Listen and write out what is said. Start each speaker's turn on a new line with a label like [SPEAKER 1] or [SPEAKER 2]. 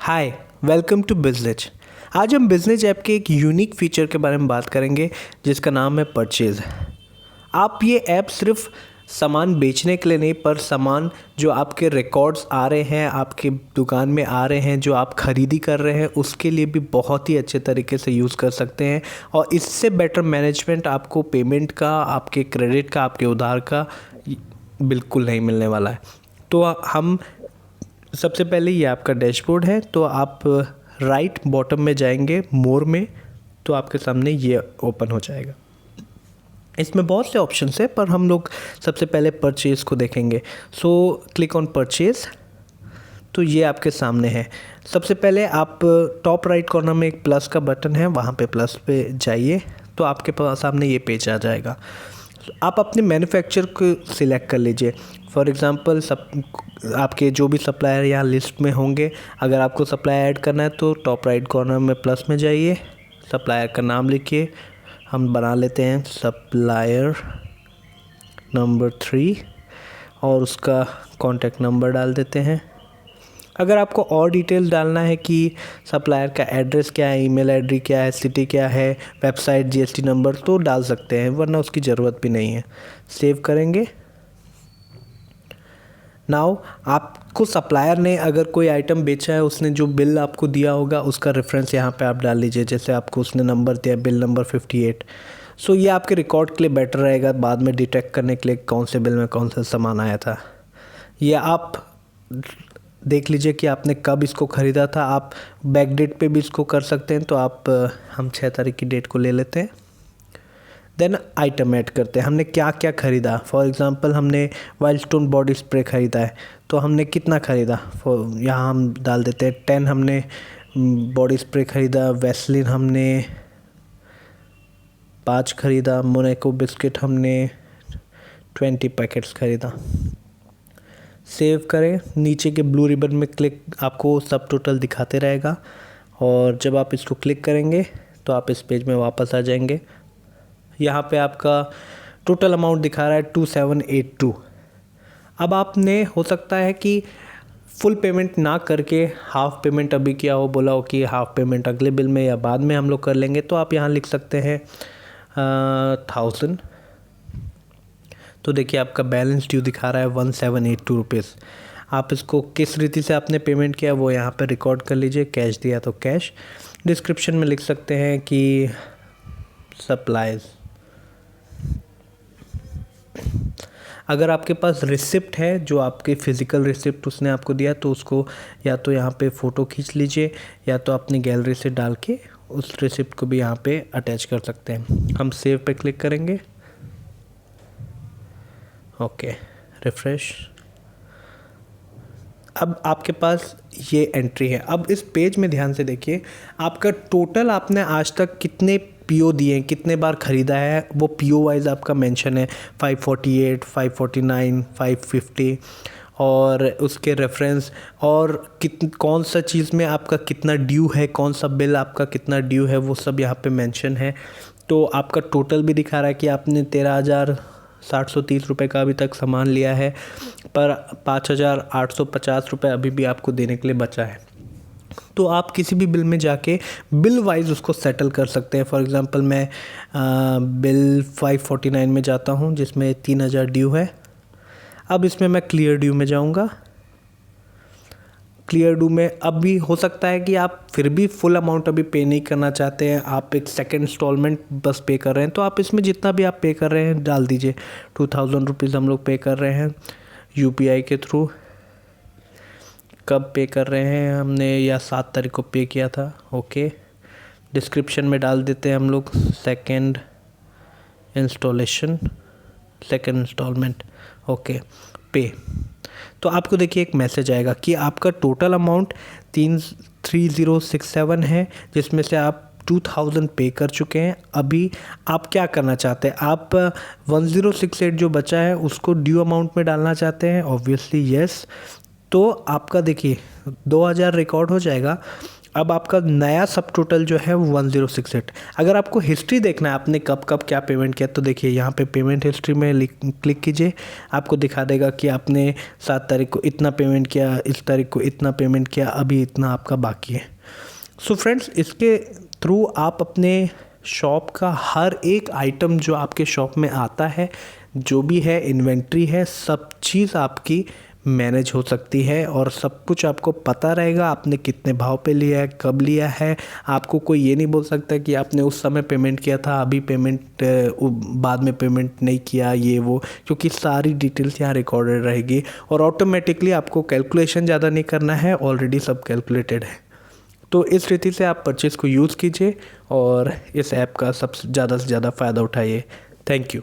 [SPEAKER 1] Hi, welcome to business. आज हम business app के एक यूनिक फीचर के बारे में बात करेंगे जिसका नाम है परचेज़। आप ये ऐप सिर्फ सामान बेचने के लिए नहीं, पर सामान जो आपके रिकॉर्ड्स आ रहे हैं, आपके दुकान में आ रहे हैं, जो आप खरीदी कर रहे हैं, उसके लिए भी बहुत ही अच्छे तरीके से यूज़ कर सकते हैं। और इससे बेटर मैनेजमेंट आपको पेमेंट का, आपके क्रेडिट का, आपके उधार का बिल्कुल नहीं मिलने वाला है। तो हम सबसे पहले ये आपका डैशबोर्ड है, तो आप राइट बॉटम में जाएंगे मोर में, तो आपके सामने ये ओपन हो जाएगा। इसमें बहुत से ऑप्शंस है, पर हम लोग सबसे पहले परचेज़ को देखेंगे। सो क्लिक ऑन परचेज़, तो ये आपके सामने है। सबसे पहले आप टॉप राइट कॉर्नर में एक प्लस का बटन है, वहाँ पे प्लस पे जाइए, तो आपके सामने ये पेज आ जाएगा। आप अपने मैन्युफैक्चर को सिलेक्ट कर लीजिए। फॉर एग्ज़ाम्पल आपके जो भी सप्लायर यहाँ लिस्ट में होंगे, अगर आपको सप्लायर ऐड करना है तो टॉप राइट कॉर्नर में प्लस में जाइए, सप्लायर का नाम लिखिए। हम बना लेते हैं सप्लायर नंबर 3 और उसका कॉन्टैक्ट नंबर डाल देते हैं। अगर आपको और डिटेल डालना है कि सप्लायर का एड्रेस क्या है, ईमेल आईडी क्या है, सिटी क्या है, वेबसाइट, जीएसटी नंबर, तो डाल सकते हैं, वरना उसकी ज़रूरत भी नहीं है। सेव करेंगे। नाउ आपको सप्लायर ने अगर कोई आइटम बेचा है, उसने जो बिल आपको दिया होगा उसका रेफरेंस यहाँ पे आप डाल लीजिए। जैसे आपको उसने नंबर दिया, बिल नंबर 58। सो ये आपके रिकॉर्ड के लिए बेटर रहेगा बाद में डिटेक्ट करने के लिए कौन से बिल में कौन सा सामान आया था। ये आप देख लीजिए कि आपने कब इसको ख़रीदा था। आप बैक डेट पे भी इसको कर सकते हैं, तो हम 6 तारीख की डेट को ले लेते हैं। देन आइटम ऐड करते हैं, हमने क्या क्या ख़रीदा। फॉर एग्ज़ाम्पल हमने वाइल्ड स्टोन बॉडी स्प्रे ख़रीदा है, तो हमने कितना ख़रीदा, यहाँ हम डाल देते हैं 10 हमने बॉडी स्प्रे ख़रीदा। वैसलीन हमने 5 ख़रीदा। मोनाको बिस्किट हमने 20 पैकेट्स ख़रीदा। सेव करें। नीचे के ब्लू रिबन में क्लिक, आपको सब टोटल दिखाते रहेगा, और जब आप इसको क्लिक करेंगे तो आप इस पेज में वापस आ जाएंगे। यहाँ पे आपका टोटल अमाउंट दिखा रहा है 2782। अब आपने हो सकता है कि फुल पेमेंट ना करके हाफ़ पेमेंट अभी किया हो, बोला हो कि हाफ़ पेमेंट अगले बिल में या बाद में हम लोग कर लेंगे, तो आप यहाँ लिख सकते हैं 1000। तो देखिए आपका बैलेंस ड्यू दिखा रहा है 1782 रुपीज़। आप इसको किस रीति से आपने पेमेंट किया वो यहाँ पर रिकॉर्ड कर लीजिए। कैश दिया तो कैश। डिस्क्रिप्शन में लिख सकते हैं कि सप्लाईज। अगर आपके पास रिसिप्ट है, जो आपकी फ़िज़िकल रिसिप्ट उसने आपको दिया, तो उसको या तो यहाँ पे फ़ोटो खींच लीजिए, या तो अपनी गैलरी से डाल के उस रिसिप्ट को भी यहाँ पे अटैच कर सकते हैं। हम सेव पे क्लिक करेंगे। Okay, refresh. अब आपके पास ये एंट्री है। अब इस पेज में ध्यान से देखिए, आपका टोटल आपने आज तक कितने पीओ दिए हैं, कितने बार ख़रीदा है, वो पीओ वाइज आपका मेंशन है। 548, 549, 550, और उसके रेफरेंस, और कौन सा चीज़ में आपका कितना ड्यू है, कौन सा बिल आपका कितना ड्यू है, वो सब यहाँ पे मेंशन है। तो आपका टोटल भी दिखा रहा है कि आपने 13,730 रुपये का अभी तक सामान लिया है, पर 5,850 रुपये अभी भी आपको देने के लिए बचा है। तो आप किसी भी बिल में जाके बिल वाइज उसको सेटल कर सकते हैं। फॉर एग्ज़ाम्पल मैं बिल 549 में जाता हूँ, जिसमें 3,000 ड्यू है। अब इसमें मैं क्लियर ड्यू में जाऊँगा। क्लियर ड्यू में अब भी हो सकता है कि आप फिर भी फुल अमाउंट अभी पे नहीं करना चाहते हैं, आप एक सेकेंड इंस्टॉलमेंट बस पे कर रहे हैं, तो आप इसमें जितना भी आप पे कर रहे हैं डाल दीजिए। 2000 रुपीज़ हम लोग पे कर रहे हैं यूपीआई के थ्रू। कब पे कर रहे हैं हमने, या 7 तारीख को पे किया था। ओके, डिस्क्रिप्शन में डाल देते हैं हम लोग सेकेंड इंस्टॉलमेंट। ओके, पे। तो आपको देखिए एक मैसेज आएगा कि आपका टोटल अमाउंट 3067 है, जिसमें से आप 2000 पे कर चुके हैं। अभी आप क्या करना चाहते हैं, आप 1068 जो बचा है उसको ड्यू अमाउंट में डालना चाहते हैं, ऑब्वियसली यस। तो आपका देखिए 2000 रिकॉर्ड हो जाएगा, अब आपका नया सब टोटल जो है 1068। अगर आपको हिस्ट्री देखना है आपने कब कब क्या पेमेंट किया, तो देखिए यहाँ पे पेमेंट हिस्ट्री में क्लिक कीजिए, आपको दिखा देगा कि आपने 7 तारीख को इतना पेमेंट किया, इस तारीख को इतना पेमेंट किया, अभी इतना आपका बाकी है। सो फ्रेंड्स, इसके थ्रू आप अपने शॉप का हर एक आइटम जो आपके शॉप में आता है, जो भी है इन्वेंट्री है, सब चीज़ आपकी मैनेज हो सकती है और सब कुछ आपको पता रहेगा आपने कितने भाव पे लिया है, कब लिया है। आपको कोई ये नहीं बोल सकता कि आपने उस समय पेमेंट किया था, अभी पेमेंट बाद में पेमेंट नहीं किया, ये वो, क्योंकि सारी डिटेल्स यहाँ रिकॉर्डेड रहेगी और ऑटोमेटिकली आपको कैलकुलेशन ज़्यादा नहीं करना है, ऑलरेडी सब कैलकुलेटेड है। तो इस रीति से आप परचेज़ को यूज़ कीजिए और इस ऐप का सबसे ज़्यादा से ज़्यादा फ़ायदा उठाइए। Thank you.